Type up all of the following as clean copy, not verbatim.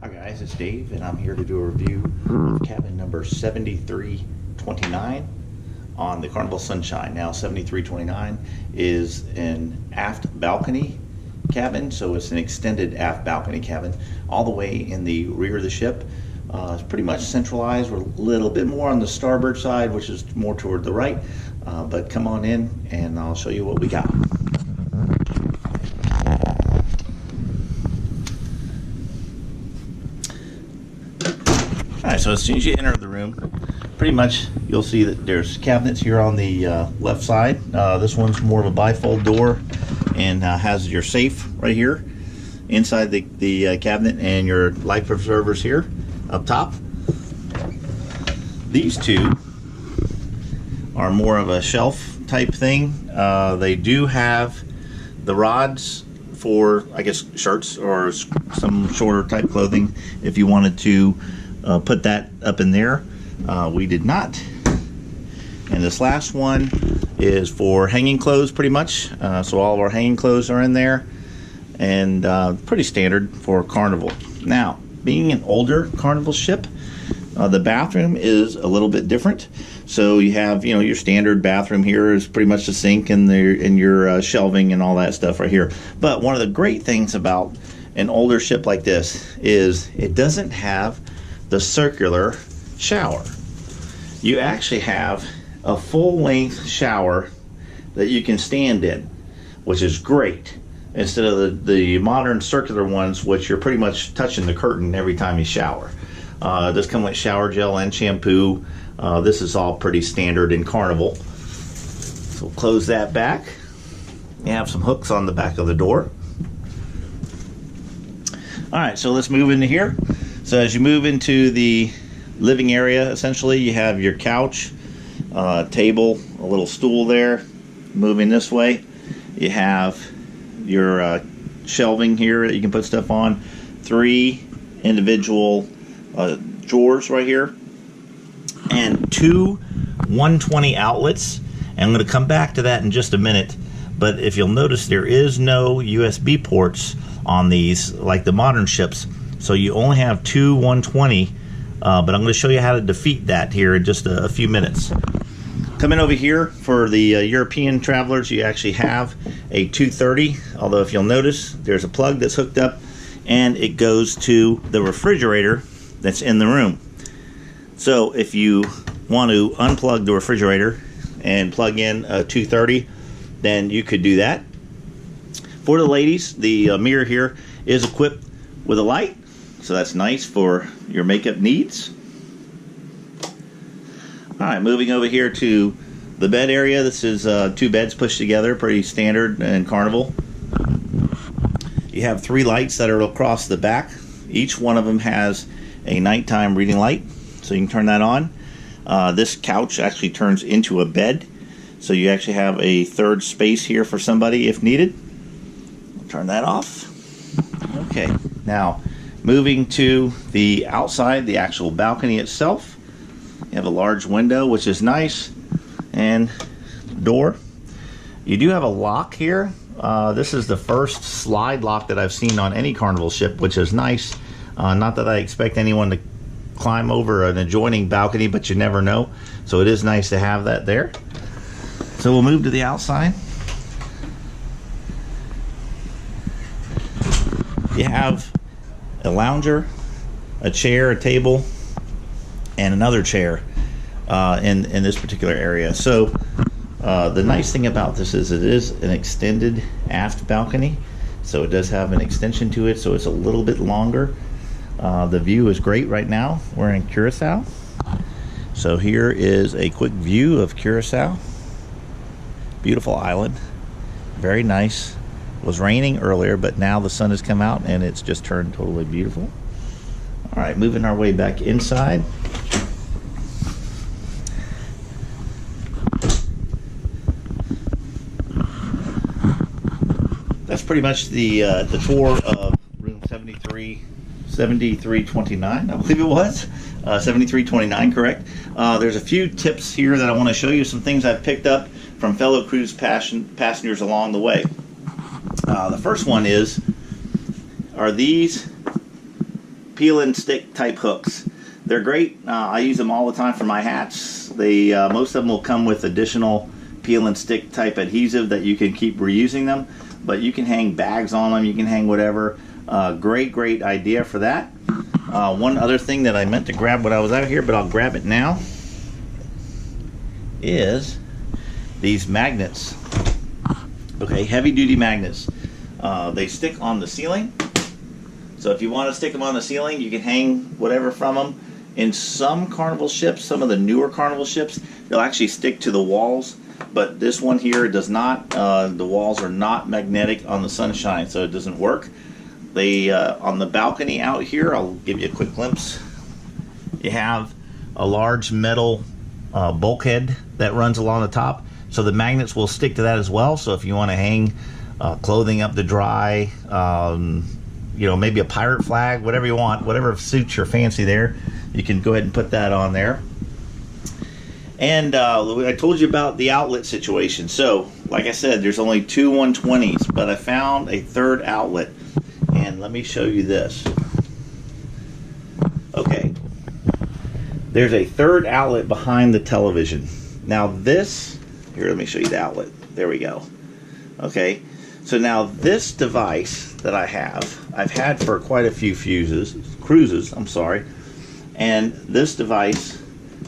Hi guys, it's Dave and I'm here to do a review of cabin number 7329 on the Carnival Sunshine. Now 7329 is an aft balcony cabin, so it's an extended aft balcony cabin all the way in the rear of the ship. It's pretty much centralized. We're a little bit more on the starboard side, which is more toward the right, but come on in and I'll show you what we got. Alright, so as soon as you enter the room, pretty much you'll see that there's cabinets here on the left side. This one's more of a bifold door and has your safe right here inside the cabinet and your life preservers here up top. These two are more of a shelf type thing. They do have the rods for, I guess, shirts or some shorter type clothing if you wanted to put that up in there. We did not. And this last one is for hanging clothes pretty much. So all of our hanging clothes are in there, and pretty standard for Carnival. Now, being an older Carnival ship, the bathroom is a little bit different. So you have, you know, your standard bathroom here is pretty much the sink and your shelving and all that stuff right here. But one of the great things about an older ship like this is it doesn't have the circular shower. You actually have a full-length shower that you can stand in, which is great, instead of the modern circular ones, which you're pretty much touching the curtain every time you shower. It does come with shower gel and shampoo. This is all pretty standard in Carnival. So we'll close that back. You have some hooks on the back of the door. Alright, so let's move into here. So as you move into the living area, essentially you have your couch, table, a little stool there. Moving this way, you have your shelving here that you can put stuff on. 3 individual drawers right here, and 2 120 outlets. And I'm going to come back to that in just a minute. But if you'll notice, there is no USB ports on these like the modern ships. So you only have 2 120, but I'm going to show you how to defeat that here in just a few minutes. Coming over here for the European travelers, you actually have a 230, although if you'll notice, there's a plug that's hooked up and it goes to the refrigerator that's in the room. So if you want to unplug the refrigerator and plug in a 230, then you could do that. For the ladies, the mirror here is equipped with a light. So that's nice for your makeup needs. Alright, moving over here to the bed area. This is 2 beds pushed together, pretty standard in Carnival. You have 3 lights that are across the back. Each one of them has a nighttime reading light, so you can turn that on. This couch actually turns into a bed, so you actually have a third space here for somebody if needed. Turn that off. Okay, now moving to the outside, the actual balcony itself. You have a large window, which is nice, and door. You do have a lock here. This is the first slide lock that I've seen on any Carnival ship, which is nice. Not that I expect anyone to climb over an adjoining balcony, but you never know. So it is nice to have that there. So we'll move to the outside. You have a lounger, a chair, a table, and another chair in this particular area. So the nice thing about this is it is an extended aft balcony, so it does have an extension to it, so it's a little bit longer. The view is great right now. We're in Curacao, so here is a quick view of Curacao. Beautiful island, very nice. It was raining earlier, but now the sun has come out and it's just turned totally beautiful. All right, moving our way back inside. That's pretty much the tour of room 7329, I believe it was. 7329, correct. There's a few tips here that I want to show you, some things I've picked up from fellow cruise passengers along the way. The first one is, are these peel and stick type hooks. They're great. I use them all the time for my hats. They most of them will come with additional peel and stick type adhesive that you can keep reusing them, but you can hang bags on them, you can hang whatever. Great idea for that. One other thing that I meant to grab when I was out here, but I'll grab it now, is these magnets. Okay, heavy duty magnets. They stick on the ceiling. So if you want to stick them on the ceiling, you can hang whatever from them. In some Carnival ships, some of the newer Carnival ships, they'll actually stick to the walls, but this one here does not. The walls are not magnetic on the sunshine, so it doesn't work. They on the balcony out here, I'll give you a quick glimpse. You have a large metal bulkhead that runs along the top, so the magnets will stick to that as well. So if you want to hang clothing up to dry, you know, maybe a pirate flag, whatever you want, whatever suits your fancy there, you can go ahead and put that on there. And I told you about the outlet situation. So like I said, there's only two 120s, but I found a third outlet, and let me show you this. Okay, there's a third outlet behind the television. Now this, here, let me show you the outlet. There we go. Okay, so now this device that I've had for quite a few cruises, I'm sorry, and this device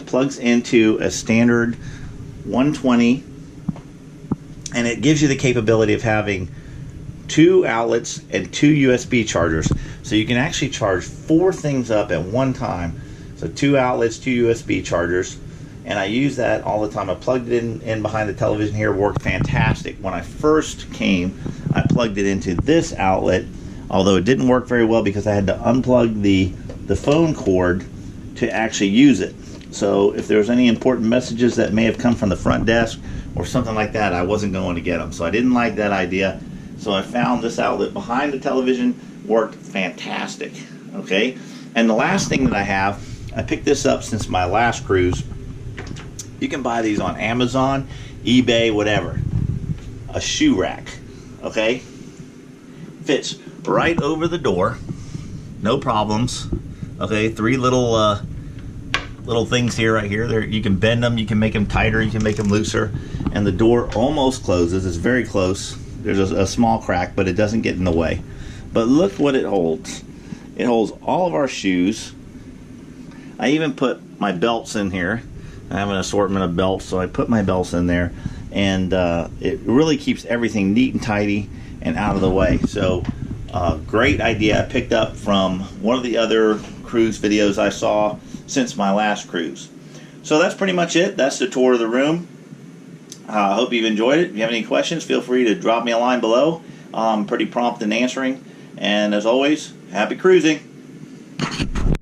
plugs into a standard 120, and it gives you the capability of having 2 outlets and 2 USB chargers, so you can actually charge 4 things up at one time. So 2 outlets, 2 USB chargers, and I use that all the time. I plugged it in behind the television here. Worked fantastic. When I first came, I plugged it into this outlet, although it didn't work very well because I had to unplug the phone cord to actually use it. So if there was any important messages that may have come from the front desk or something like that, I wasn't going to get them. So I didn't like that idea. So I found this outlet behind the television. Worked fantastic. Okay, and the last thing that I picked this up since my last cruise. You can buy these on Amazon, eBay, whatever. A shoe rack. Okay, fits right over the door, no problems. Okay, 3 little things here, right here. There, you can bend them, you can make them tighter, you can make them looser, and the door almost closes. It's very close. There's a small crack, but it doesn't get in the way. But look what it holds. It holds all of our shoes. I even put my belts in here. I have an assortment of belts, so I put my belts in there, and it really keeps everything neat and tidy and out of the way. So great idea I picked up from one of the other cruise videos I saw since my last cruise. So that's pretty much it. That's the tour of the room. I hope you've enjoyed it. If you have any questions, feel free to drop me a line below. I'm pretty prompt in answering. And as always, happy cruising.